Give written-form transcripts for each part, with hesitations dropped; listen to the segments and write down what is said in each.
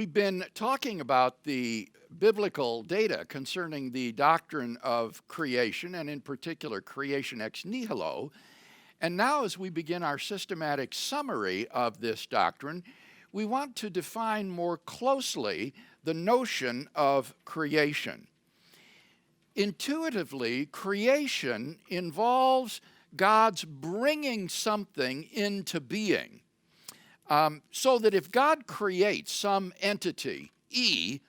We've been talking about the biblical data concerning the doctrine of creation, and in particular creation ex nihilo. And now, as we begin our systematic summary of this doctrine, we want to define more closely the notion of creation. Intuitively, creation involves God's bringing something into being. So that if God creates some entity, E,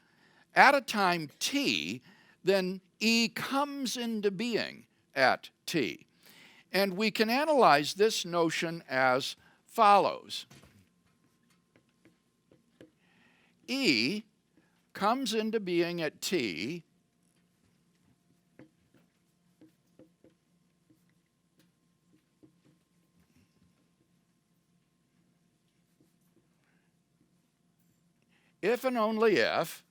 at a time T, then E comes into being at T. And we can analyze this notion as follows. E comes into being at T if and only if,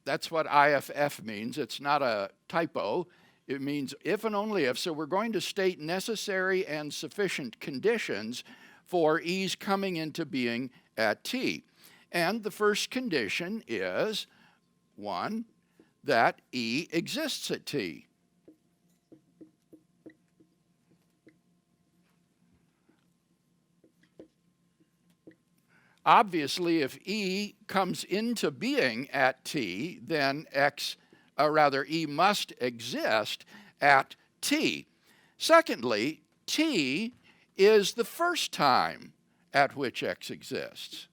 that's what IFF means, it's not a typo, it means if and only if, so we're going to state necessary and sufficient conditions for E's coming into being at T. And the first condition is, 1, that E exists at T. Obviously, if E comes into being at T, then E must exist at T. Secondly, T is the first time at which X exists.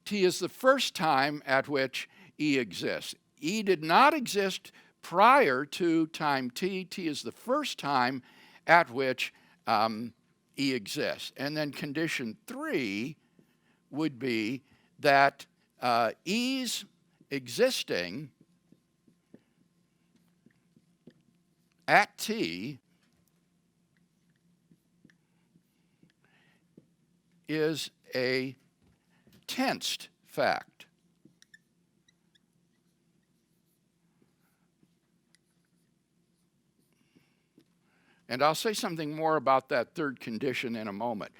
T is the first time at which E exists. E did not exist prior to time T. T is the first time at which E exists. And then condition 3 would be that E's existing at T is a tensed fact. And I'll say something more about that third condition in a moment.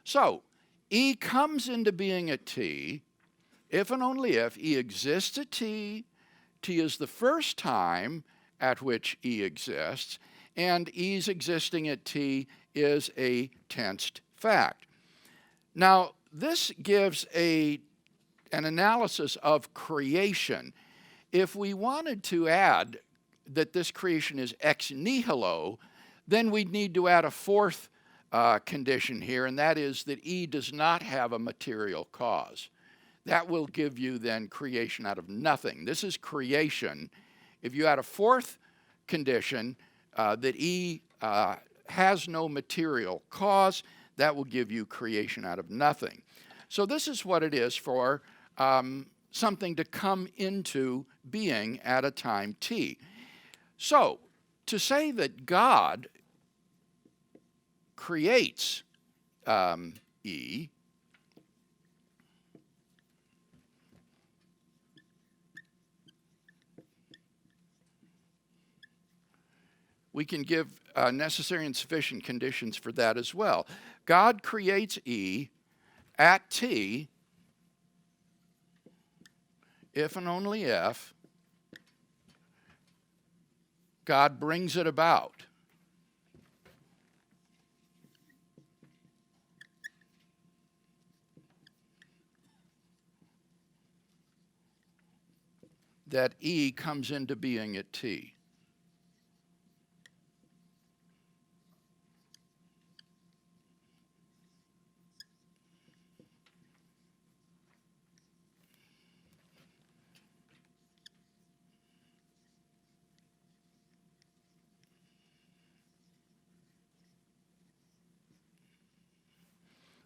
So, E comes into being at T if and only if E exists at T, T is the first time at which E exists, and E's existing at T is a tensed fact. Now, this gives an analysis of creation. If we wanted to add that this creation is ex nihilo, then we'd need to add a fourth condition here, and that is that E does not have a material cause. That will give you then creation out of nothing. This is creation. If you add a fourth condition that E has no material cause, that will give you creation out of nothing. So this is what it is for something to come into being at a time T. So to say that God creates E, we can give necessary and sufficient conditions for that as well. God creates E at T if and only if God brings it about. That E comes into being at T.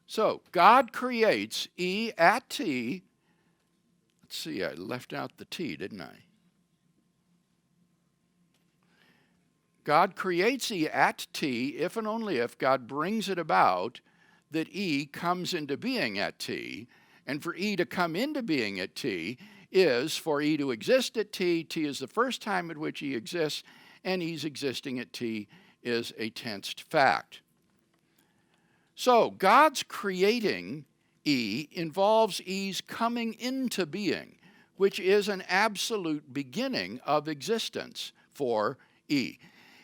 So God creates E at T. Let's see, I left out the T, didn't I? God creates E at T if and only if God brings it about that E comes into being at t, and for E to come into being at t is for E to exist at t. T is the first time at which E exists, and E's existing at t is a tensed fact. So God's creating E involves E's coming into being, which is an absolute beginning of existence for E.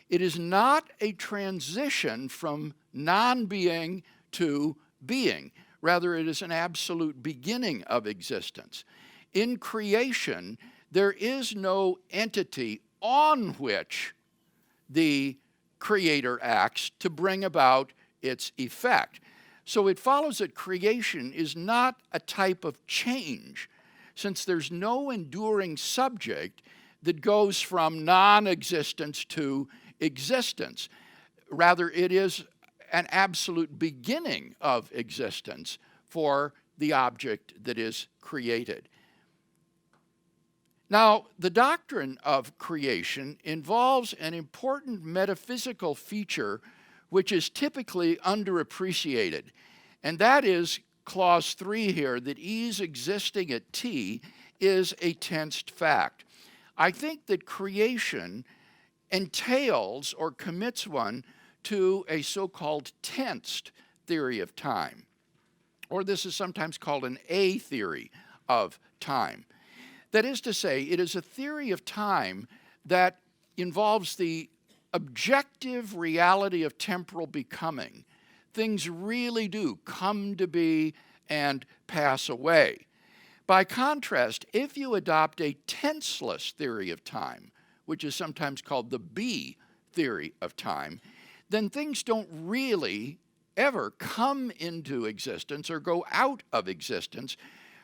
It is not a transition from non-being to being. Rather, it is an absolute beginning of existence. In creation, there is no entity on which the Creator acts to bring about its effect. So it follows that creation is not a type of change, since there's no enduring subject that goes from non-existence to existence. Rather, it is an absolute beginning of existence for the object that is created. Now, the doctrine of creation involves an important metaphysical feature which is typically underappreciated, and that is clause 3 here, that E's existing at t is a tensed fact. I think that creation entails or commits one to a so-called tensed theory of time, or this is sometimes called an A theory of time. That is to say, it is a theory of time that involves the objective reality of temporal becoming. Things really do come to be and pass away. By contrast, if you adopt a tenseless theory of time, which is sometimes called the B theory of time, then things don't really ever come into existence or go out of existence.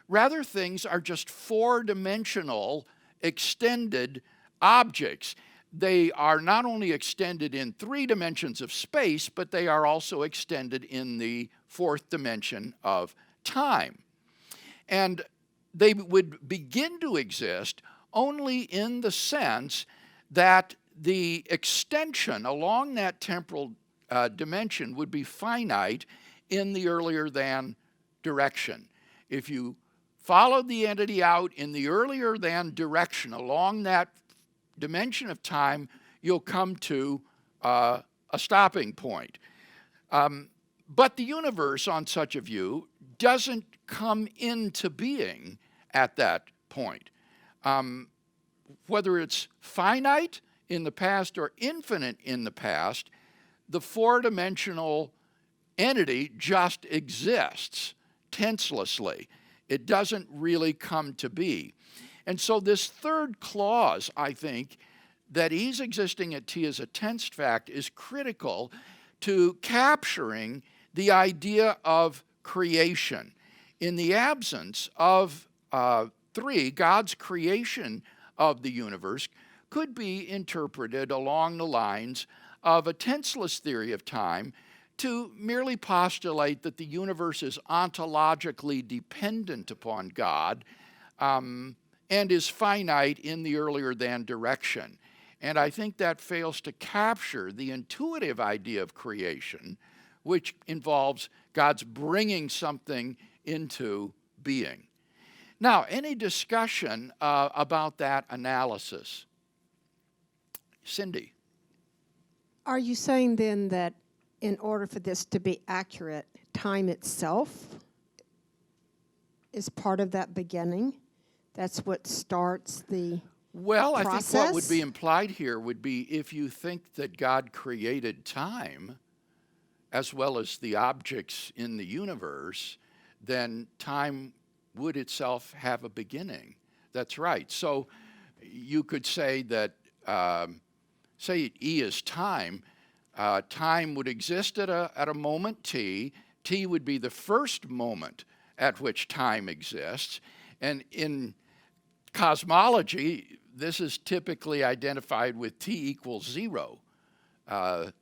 Rather, things are just four-dimensional extended objects. They are not only extended in 3 dimensions of space, but they are also extended in the 4th dimension of time. And they would begin to exist only in the sense that the extension along that temporal dimension would be finite in the earlier than direction. If you followed the entity out in the earlier than direction along that dimension of time, you'll come to a stopping point. But the universe, on such a view, doesn't come into being at that point. Whether it's finite in the past or infinite in the past, the 4-dimensional entity just exists tenselessly. It doesn't really come to be. And so this third clause, I think, that E's existing at t as a tensed fact is critical to capturing the idea of creation. In the absence of 3, God's creation of the universe could be interpreted along the lines of a tenseless theory of time to merely postulate that the universe is ontologically dependent upon God and is finite in the earlier than direction. And I think that fails to capture the intuitive idea of creation, which involves God's bringing something into being. Now, any discussion about that analysis? Cindy. Are you saying then that in order for this to be accurate, time itself is part of that beginning? That's what starts the Well, I process? think what would be implied here would be if you think that God created time as well as the objects in the universe, then time would itself have a beginning. That's right. So you could say that, say E is time. Time would exist at a moment t. T would be the first moment at which time exists. And in cosmology, this is typically identified with t equals 0, the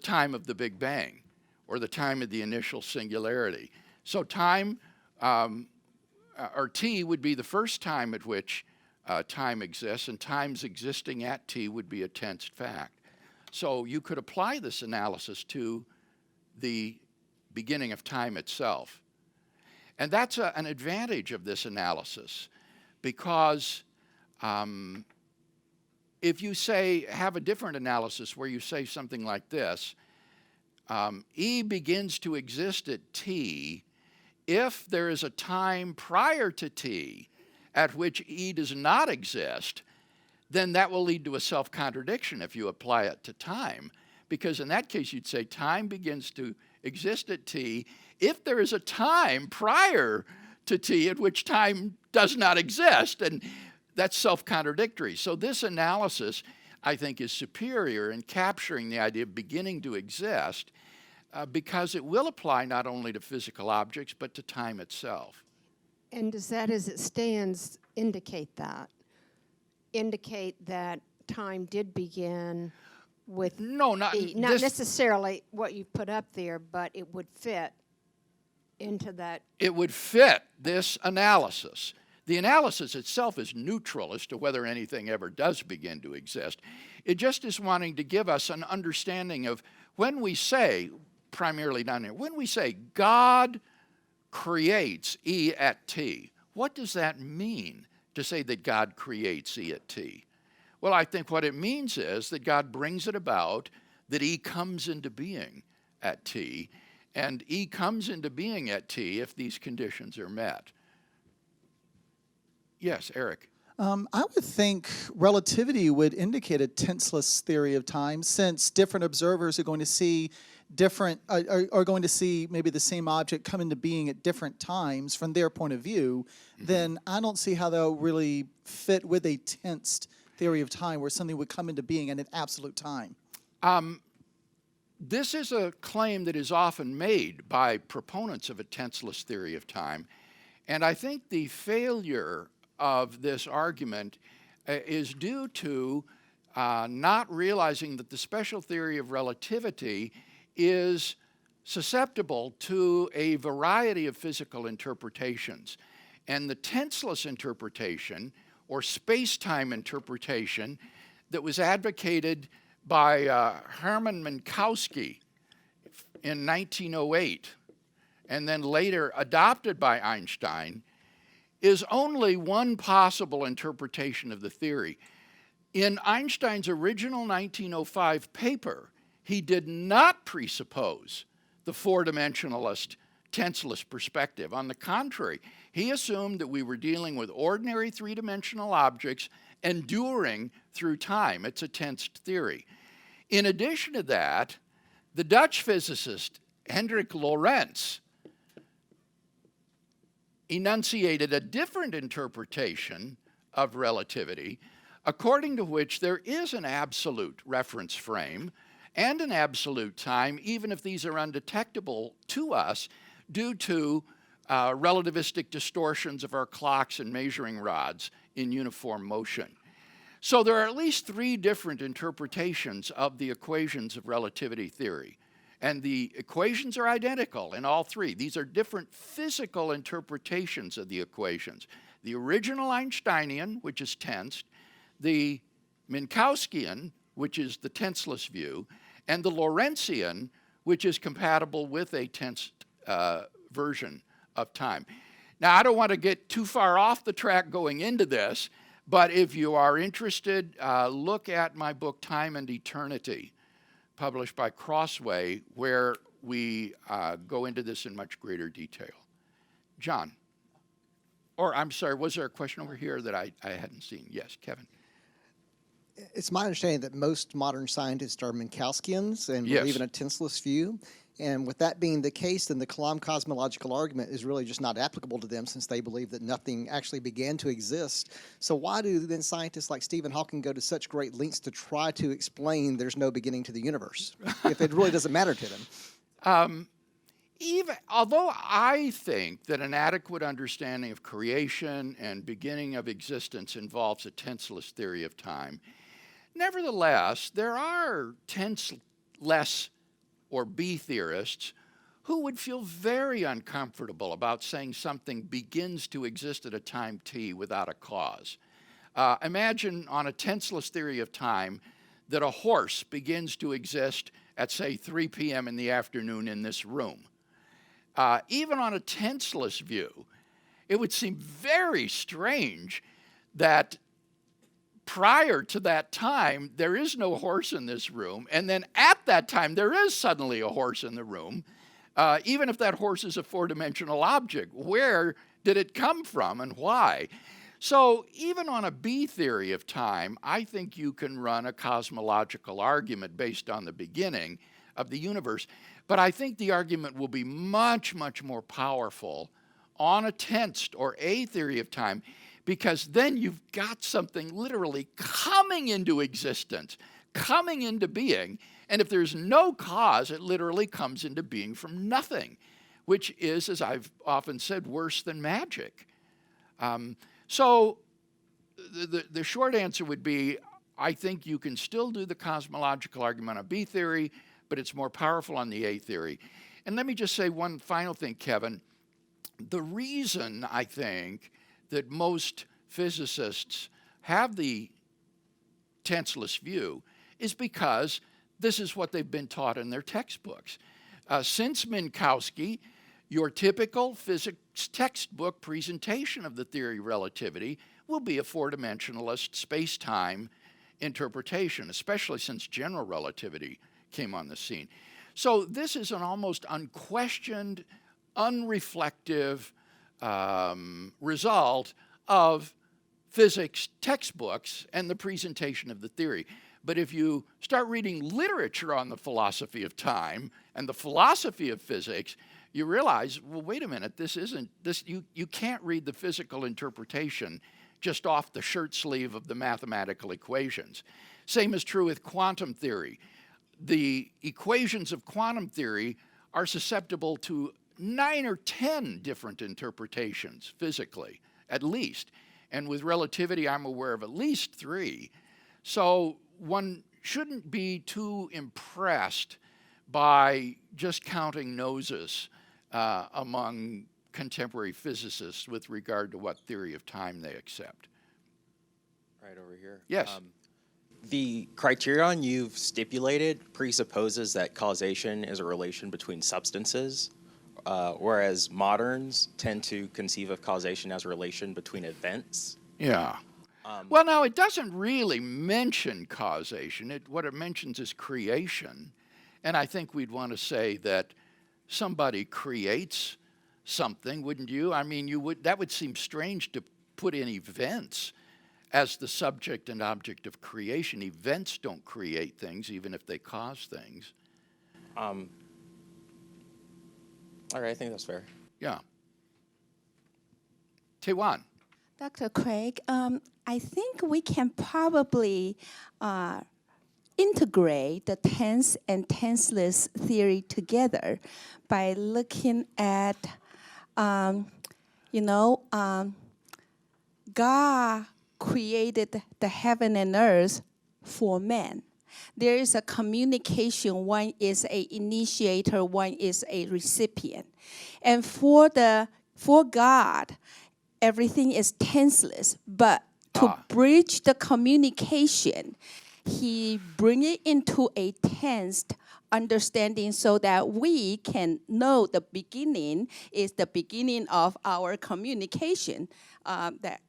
time of the Big Bang, or the time of the initial singularity. So time, or t would be the first time at which time exists, and time's existing at t would be a tensed fact. So you could apply this analysis to the beginning of time itself. And that's an advantage of this analysis, because if you have a different analysis where you say something like this, E begins to exist at T if there is a time prior to T at which E does not exist, then that will lead to a self-contradiction if you apply it to time. Because in that case, you'd say time begins to exist at T if there is a time prior to T at which time does not exist. And that's self-contradictory. So this analysis, I think, is superior in capturing the idea of beginning to exist, because it will apply not only to physical objects, but to time itself. And does that, as it stands, indicate that? Indicate that time did begin with No, not E? Not necessarily what you put up there, but it would fit into that. It would fit this analysis. The analysis itself is neutral as to whether anything ever does begin to exist. It just is wanting to give us an understanding of when we say, primarily down here, when we say God creates E at T, what does that mean to say that God creates E at T? Well, I think what it means is that God brings it about that E comes into being at T, and E comes into being at T if these conditions are met. Yes, Eric. I would think relativity would indicate a tenseless theory of time, since different observers are going to see are going to see maybe the same object come into being at different times from their point of view. Then I don't see how they'll really fit with a tensed theory of time where something would come into being at an absolute time. This is a claim that is often made by proponents of a tenseless theory of time, and I think the failure of this argument is due to not realizing that the special theory of relativity is susceptible to a variety of physical interpretations. And the tenseless interpretation, or space-time interpretation, that was advocated by Hermann Minkowski in 1908, and then later adopted by Einstein, is only one possible interpretation of the theory. In Einstein's original 1905 paper, he did not presuppose the four-dimensionalist, tenseless perspective. On the contrary, he assumed that we were dealing with ordinary three-dimensional objects enduring through time. It's a tensed theory. In addition to that, the Dutch physicist Hendrik Lorentz enunciated a different interpretation of relativity, according to which there is an absolute reference frame and an absolute time, even if these are undetectable to us due to relativistic distortions of our clocks and measuring rods in uniform motion. So there are at least three different interpretations of the equations of relativity theory. And the equations are identical in all three. These are different physical interpretations of the equations. The original Einsteinian, which is tensed, the Minkowskian, which is the tenseless view, and the Lorentzian, which is compatible with a tensed version of time. Now, I don't want to get too far off the track going into this, but if you are interested, look at my book, Time and Eternity, published by Crossway, where we go into this in much greater detail. John. Or, I'm sorry, was there a question over here that I hadn't seen? Yes, Kevin. It's my understanding that most modern scientists are Minkowskians and Yes. believe in a tenseless view. And with that being the case, then the Kalam cosmological argument is really just not applicable to them, since they believe that nothing actually began to exist. So why do then scientists like Stephen Hawking go to such great lengths to try to explain there's no beginning to the universe, if it really doesn't matter to them? Although I think that an adequate understanding of creation and beginning of existence involves a tenseless theory of time, nevertheless, there are tenseless or B theorists who would feel very uncomfortable about saying something begins to exist at a time t without a cause. Imagine on a tenseless theory of time that a horse begins to exist at, say, 3 p.m. in the afternoon in this room. even on a tenseless view, it would seem very strange that prior to that time, there is no horse in this room, and then at that time, there is suddenly a horse in the room, even if that horse is a four-dimensional object. Where did it come from and why? So even on a B theory of time, I think you can run a cosmological argument based on the beginning of the universe. But I think the argument will be much, much more powerful on a tensed or A theory of time, because then you've got something literally coming into existence, coming into being. And if there's no cause, it literally comes into being from nothing, which is, as I've often said, worse than magic. So the short answer would be, I think you can still do the cosmological argument on B theory, but it's more powerful on the A theory. And let me just say one final thing, Kevin. The reason I think that most physicists have the tenseless view is because this is what they've been taught in their textbooks. Since Minkowski, your typical physics textbook presentation of the theory of relativity will be a four-dimensionalist space-time interpretation, especially since general relativity came on the scene. So this is an almost unquestioned, unreflective result of physics textbooks and the presentation of the theory. But if you start reading literature on the philosophy of time and the philosophy of physics, you realize, well, wait a minute, you can't read the physical interpretation just off the shirt sleeve of the mathematical equations. Same is true with quantum theory. The equations of quantum theory are susceptible to 9 or 10 different interpretations physically, at least. And with relativity, I'm aware of at least 3. So one shouldn't be too impressed by just counting noses among contemporary physicists with regard to what theory of time they accept. Right over here. Yes. The criterion you've stipulated presupposes that causation is a relation between substances, whereas moderns tend to conceive of causation as a relation between events. Yeah. Well, now, it doesn't really mention causation. What it mentions is creation. And I think we'd want to say that somebody creates something, wouldn't you? I mean, that would seem strange to put in events as the subject and object of creation. Events don't create things, even if they cause things. All right, I think that's fair. Yeah. Taiwan. Dr. Craig, I think we can probably integrate the tense and tenseless theory together by looking at, God created the heaven and earth for man. There is a communication. One is an initiator, one is a recipient. And for God, everything is tenseless, but to bridge the communication, he bring it into a tensed understanding so that we can know the beginning is the beginning of our communication, that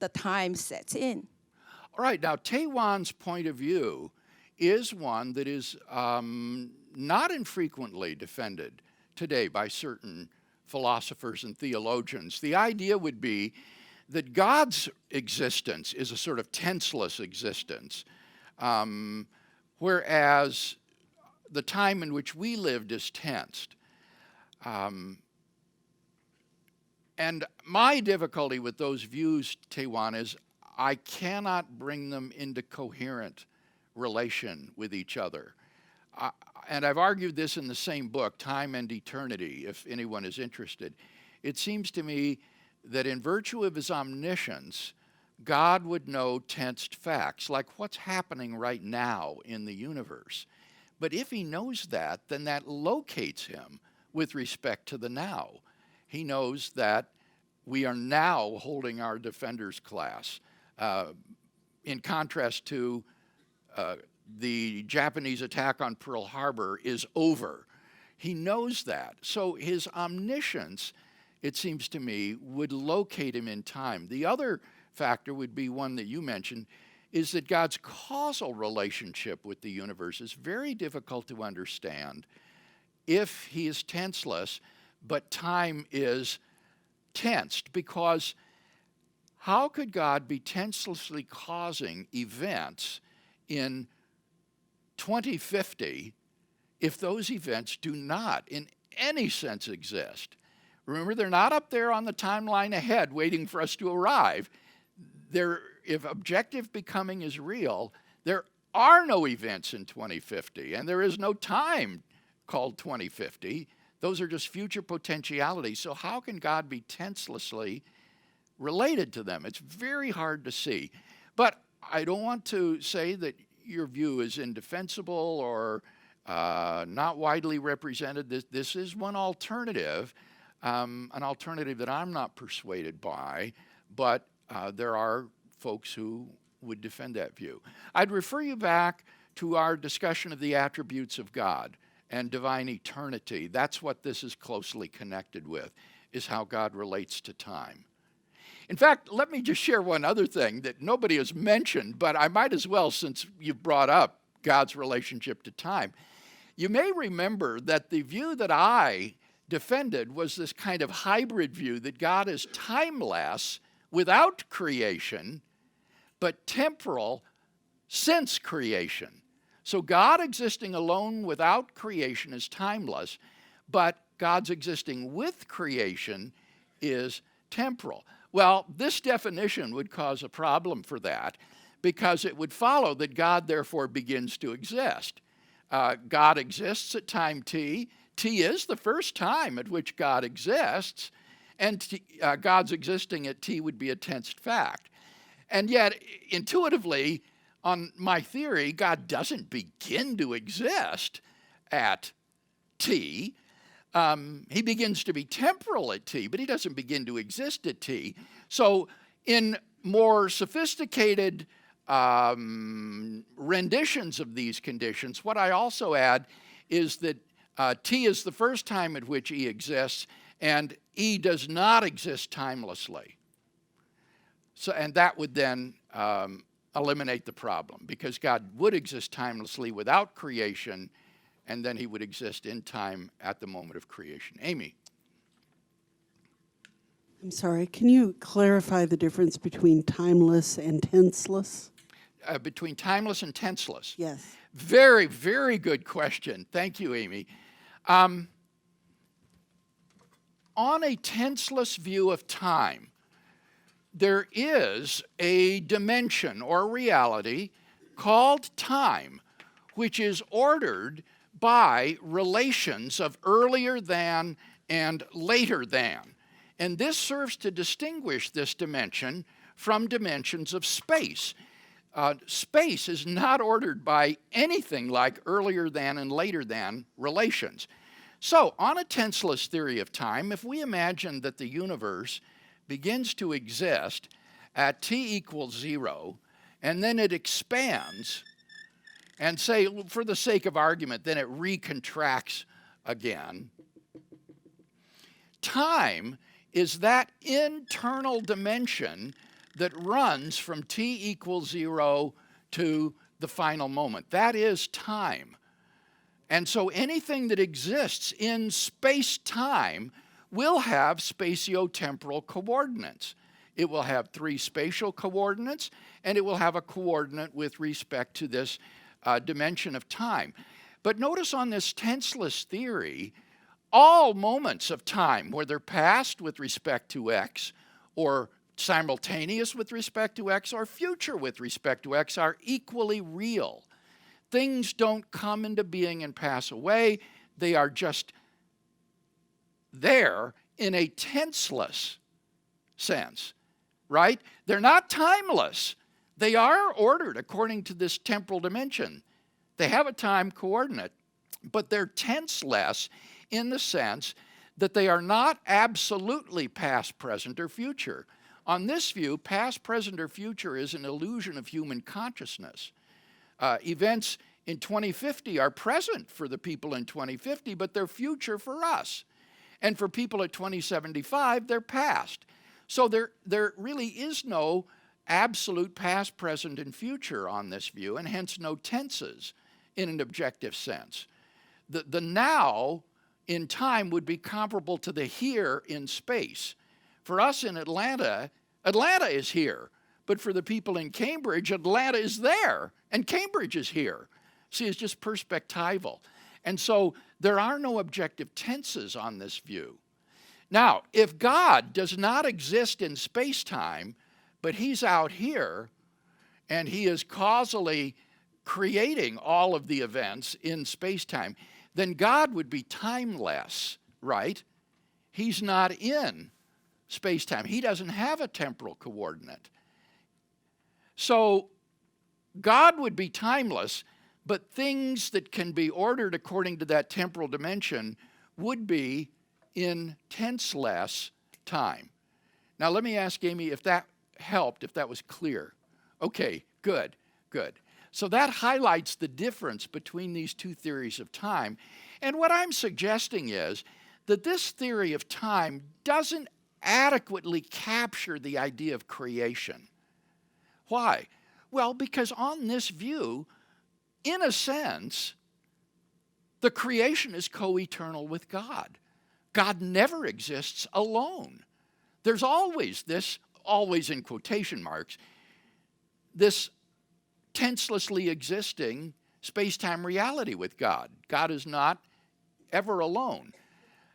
the time sets in. All right, now Taiwan's point of view is one that is not infrequently defended today by certain philosophers and theologians. The idea would be that God's existence is a sort of tenseless existence, whereas the time in which we lived is tensed. And my difficulty with those views, Taiwan, is I cannot bring them into coherent relation with each other. And I've argued this in the same book, Time and Eternity, if anyone is interested. It seems to me that in virtue of his omniscience, God would know tensed facts, like what's happening right now in the universe. But if he knows that, then that locates him with respect to the now. He knows that we are now holding our defenders class, in contrast to the Japanese attack on Pearl Harbor is over. He knows that. So his omniscience, it seems to me, would locate him in time. The other factor would be one that you mentioned, is that God's causal relationship with the universe is very difficult to understand if he is tenseless, but time is tensed, because how could God be tenselessly causing events in 2050 if those events do not in any sense exist? Remember, they're not up there on the timeline ahead waiting for us to arrive. If objective becoming is real, there are no events in 2050, and there is no time called 2050. Those are just future potentialities. So how can God be tenselessly related to them? It's very hard to see. But I don't want to say that your view is indefensible or not widely represented. This is one alternative, an alternative that I'm not persuaded by, but there are folks who would defend that view. I'd refer you back to our discussion of the attributes of God and divine eternity. That's what this is closely connected with, is how God relates to time. In fact, let me just share one other thing that nobody has mentioned, but I might as well, since you've brought up God's relationship to time. You may remember that the view that I defended was this kind of hybrid view that God is timeless without creation, but temporal since creation. So God existing alone without creation is timeless, but God's existing with creation is temporal. Well, this definition would cause a problem for that, because it would follow that God therefore begins to exist. God exists at time t. T is the first time at which God exists, and God's existing at t would be a tensed fact. And yet, intuitively, on my theory, God doesn't begin to exist at t. He begins to be temporal at t, but he doesn't begin to exist at t. So in more sophisticated renditions of these conditions, what I also add is that t is the first time at which E exists, and E does not exist timelessly. So, and that would then eliminate the problem, because God would exist timelessly without creation, and then he would exist in time at the moment of creation. Amy. I'm sorry, can you clarify the difference between timeless and tenseless? Between timeless and tenseless? Yes. Very, very good question. Thank you, Amy. On a tenseless view of time, there is a dimension or reality called time, which is ordered by relations of earlier than and later than. And this serves to distinguish this dimension from dimensions of space. Space is not ordered by anything like earlier than and later than relations. So, on a tenseless theory of time, if we imagine that the universe begins to exist at t equals 0, and then it expands, and say, for the sake of argument, then it recontracts again, time is that internal dimension that runs from t equals 0 to the final moment. That is time. And so anything that exists in space-time will have spatiotemporal coordinates. It will have 3 spatial coordinates, and it will have a coordinate with respect to this dimension of time. But notice on this tenseless theory, all moments of time, whether past with respect to x, or simultaneous with respect to x, or future with respect to x, are equally real. Things don't come into being and pass away. They are just there in a tenseless sense, right? They're not timeless. They are ordered according to this temporal dimension. They have a time coordinate, but they're tenseless in the sense that they are not absolutely past, present, or future. On this view, past, present, or future is an illusion of human consciousness. Events in 2050 are present for the people in 2050, but they're future for us. And for people at 2075, they're past. So there really is no absolute past, present, and future on this view, and hence no tenses in an objective sense. The now in time would be comparable to the here in space. For us in Atlanta, Atlanta is here. But for the people in Cambridge, Atlanta is there, and Cambridge is here. See, it's just perspectival. And so there are no objective tenses on this view. Now, if God does not exist in space-time, but he's out here, and he is causally creating all of the events in space-time, then God would be timeless, right? He's not in space-time. He doesn't have a temporal coordinate. So God would be timeless, but things that can be ordered according to that temporal dimension would be in tenseless time. Now let me ask Amy if that helped, if that was clear. Okay, good, good. So that highlights the difference between these two theories of time. And what I'm suggesting is that this theory of time doesn't adequately capture the idea of creation. Why? Well, because on this view, in a sense, the creation is co-eternal with God. God never exists alone. There's always this, always in quotation marks, this tenselessly existing space-time reality with God. God is not ever alone.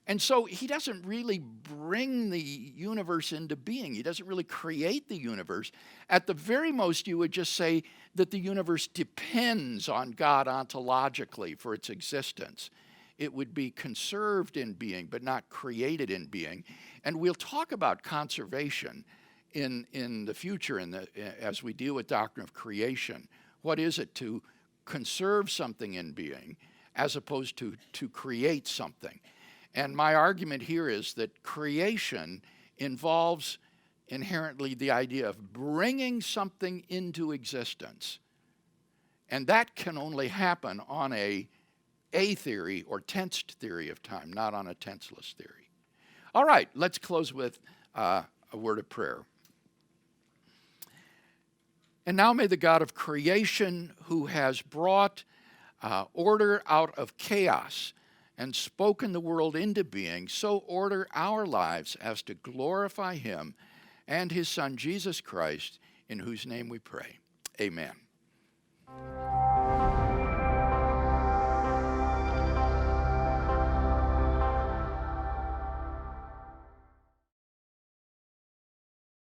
And so he doesn't really bring the universe into being. He doesn't really create the universe. At the very most, you would just say that the universe depends on God ontologically for its existence. It would be conserved in being, but not created in being. And we'll talk about conservation in the future as we deal with doctrine of creation. What is it to conserve something in being as opposed to create something? And my argument here is that creation involves inherently the idea of bringing something into existence. And that can only happen on a theory or tensed theory of time, not on a tenseless theory. All right, let's close with a word of prayer. And now may the God of creation, who has brought order out of chaos and spoken the world into being, so order our lives as to glorify him and his Son, Jesus Christ, in whose name we pray. Amen.